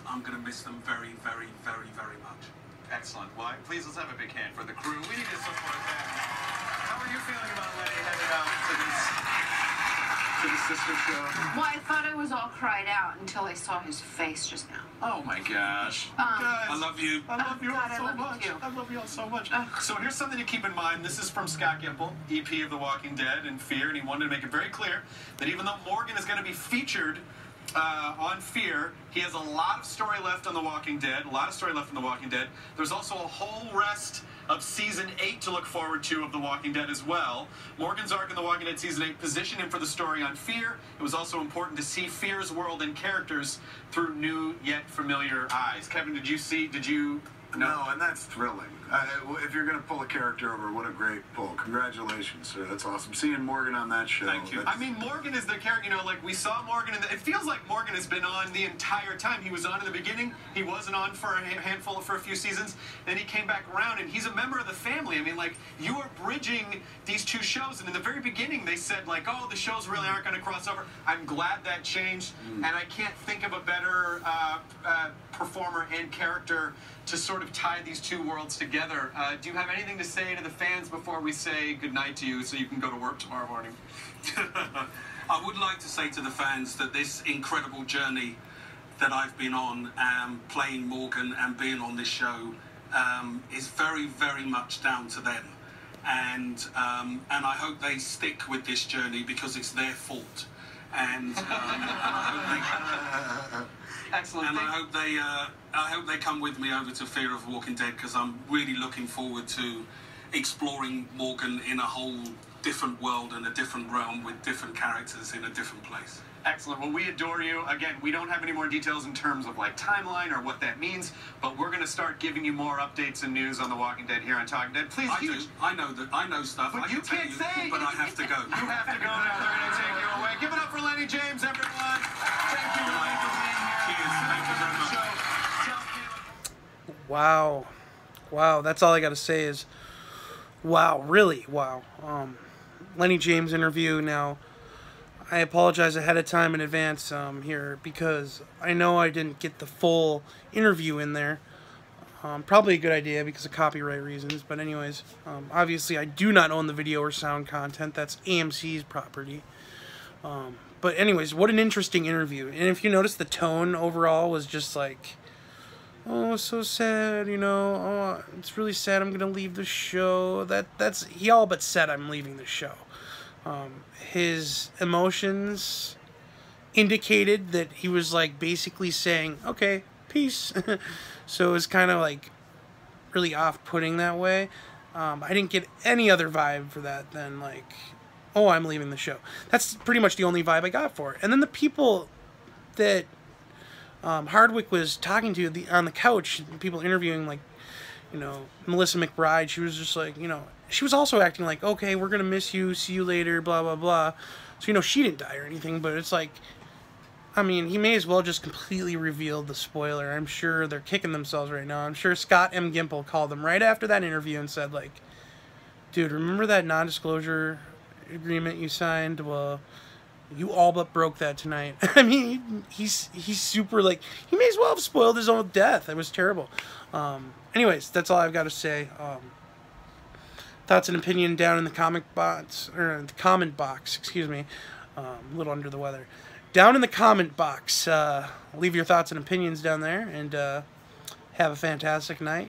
I'm going to miss them very, very, very, very much. Excellent. Well, please let's have a big hand for the crew. We need to support them. How are you feeling about Lennie headed out to the sister show? Well, I thought I was all cried out until I saw his face just now. Oh my gosh. Guys, I love you. I love you all God, so much. I love you all so much. So here's something to keep in mind. This is from Scott Gimple, EP of The Walking Dead and Fear, and he wanted to make it very clear that even though Morgan is going to be featured on Fear, he has a lot of story left on The Walking Dead. There's also a whole rest of Season 8 to look forward to of The Walking Dead as well. Morgan's arc in The Walking Dead Season 8 positioned him for the story on Fear. It was also important to see Fear's world and characters through new yet familiar eyes. Kevin, did you No, and that's thrilling. If you're going to pull a character over, what a great pull. Congratulations, sir. That's awesome. Seeing Morgan on that show. Thank you. I mean, Morgan is the character, you know, like we saw Morgan in it feels like Morgan has been on the entire time. He was on in the beginning. He wasn't on for a few seasons. Then he came back around, and he's a member of the family. I mean, like, you are bridging these two shows, and in the very beginning, they said, like, oh, the shows really aren't going to cross over. I'm glad that changed, and I can't think of a better performer and character to sort of tie these two worlds together. Do you have anything to say to the fans before we say goodnight to you so you can go to work tomorrow morning? I would like to say to the fans that this incredible journey that I've been on, playing Morgan and being on this show, is very, very much down to them. And I hope they stick with this journey because it's their fault. And I hope they... Excellent. And I hope they come with me over to Fear of Walking Dead because I'm really looking forward to exploring Morgan in a whole different world and a different realm with different characters in a different place. Excellent. Well, we adore you. Again, we don't have any more details in terms of like timeline or what that means, but we're going to start giving you more updates and news on The Walking Dead here on Talking Dead. Please, I know stuff. But you can't say. But I have to go. You have to go now. They're going to take you away. Give it up for Lennie James, everyone. Thank you, Lennie, for being here. Cheers. Thank you very much. Wow. Wow, that's all I got to say is, wow, really, wow. Lennie James interview. Now, I apologize ahead of time in advance here because I know I didn't get the full interview in there. Probably a good idea because of copyright reasons, but anyways, obviously I do not own the video or sound content. That's AMC's property. But anyways, what an interesting interview. And if you notice, the tone overall was just like, oh, so sad, you know, oh, it's really sad I'm gonna leave the show. He all but said I'm leaving the show. His emotions indicated that he was like basically saying, okay, peace. So it was kind of like really off-putting that way. I didn't get any other vibe for that than like, oh, I'm leaving the show. That's pretty much the only vibe I got for it. And then the people that Hardwick was talking to on the couch, people interviewing, like, you know, Melissa McBride, she was just like, you know, she was also acting like, okay, we're going to miss you, see you later, blah, blah, blah. So, you know, she didn't die or anything, but it's like, I mean, he may as well just completely revealed the spoiler. I'm sure they're kicking themselves right now. I'm sure Scott M. Gimple called them right after that interview and said, like, dude, remember that non-disclosure agreement you signed? Well, you all but broke that tonight. I mean, he's super, like, he may as well have spoiled his own death. It was terrible. Anyways, that's all I've got to say. Thoughts and opinion down in the comment box, excuse me. A little under the weather. Down in the comment box, leave your thoughts and opinions down there, and have a fantastic night.